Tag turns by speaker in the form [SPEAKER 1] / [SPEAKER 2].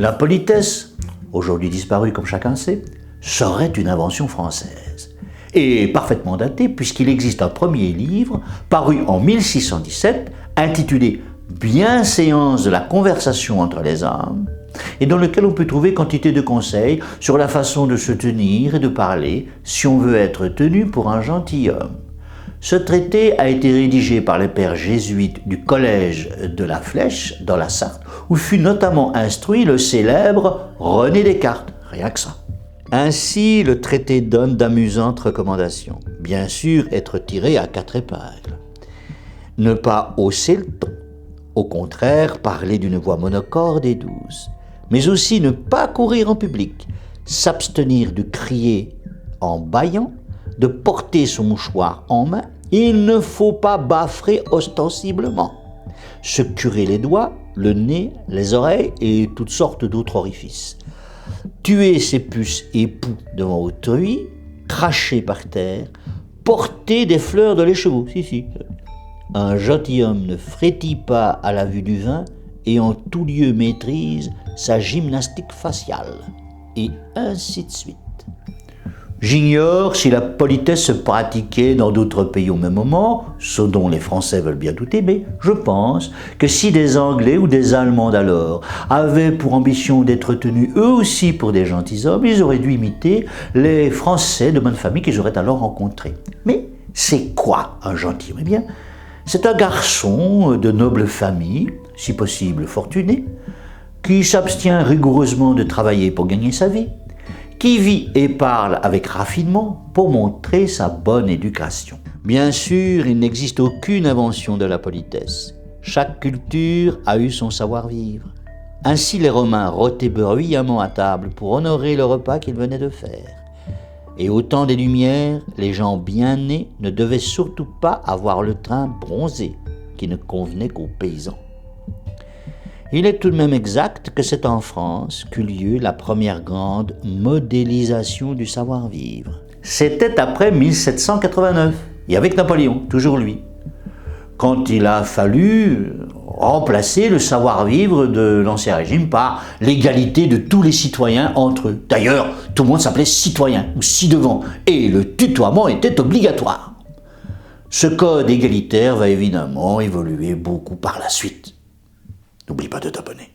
[SPEAKER 1] La politesse, aujourd'hui disparue comme chacun sait, serait une invention française. Et parfaitement datée puisqu'il existe un premier livre paru en 1617 intitulé « Bienséance de la conversation entre les hommes » et dans lequel on peut trouver quantité de conseils sur la façon de se tenir et de parler si on veut être tenu pour un gentilhomme. Ce traité a été rédigé par les pères jésuites du collège de la Flèche dans la Sarthe, où fut notamment instruit le célèbre René Descartes, rien que ça. Ainsi, le traité donne d'amusantes recommandations. Bien sûr, être tiré à 4 épingles. Ne pas hausser le ton, au contraire, parler d'une voix monocorde et douce. Mais aussi ne pas courir en public, s'abstenir de crier en bâillant, de porter son mouchoir en main. Il ne faut pas bâfrer ostensiblement, se curer les doigts, le nez, les oreilles et toutes sortes d'autres orifices. Tuer ses puces et poux devant autrui, cracher par terre, porter des fleurs de l'écheveau, si. Un gentilhomme ne frétille pas à la vue du vin et en tout lieu maîtrise sa gymnastique faciale, et ainsi de suite. J'ignore si la politesse se pratiquait dans d'autres pays au même moment, ce dont les Français veulent bien douter, mais je pense que si des Anglais ou des Allemands d'alors avaient pour ambition d'être tenus eux aussi pour des gentilshommes, ils auraient dû imiter les Français de bonne famille qu'ils auraient alors rencontrés. Mais c'est quoi un gentilhomme ? Eh bien, c'est un garçon de noble famille, si possible fortuné, qui s'abstient rigoureusement de travailler pour gagner sa vie, qui vit et parle avec raffinement pour montrer sa bonne éducation. Bien sûr, il n'existe aucune invention de la politesse. Chaque culture a eu son savoir-vivre. Ainsi, les Romains rôtaient bruyamment à table pour honorer le repas qu'ils venaient de faire. Et au temps des Lumières, les gens bien nés ne devaient surtout pas avoir le teint bronzé, qui ne convenait qu'aux paysans. Il est tout de même exact que c'est en France qu'eut lieu la première grande modélisation du savoir-vivre. C'était après 1789, et avec Napoléon, toujours lui, quand il a fallu remplacer le savoir-vivre de l'Ancien Régime par l'égalité de tous les citoyens entre eux. D'ailleurs, tout le monde s'appelait citoyen ou ci-devant, et le tutoiement était obligatoire. Ce code égalitaire va évidemment évoluer beaucoup par la suite. N'oublie pas de t'abonner.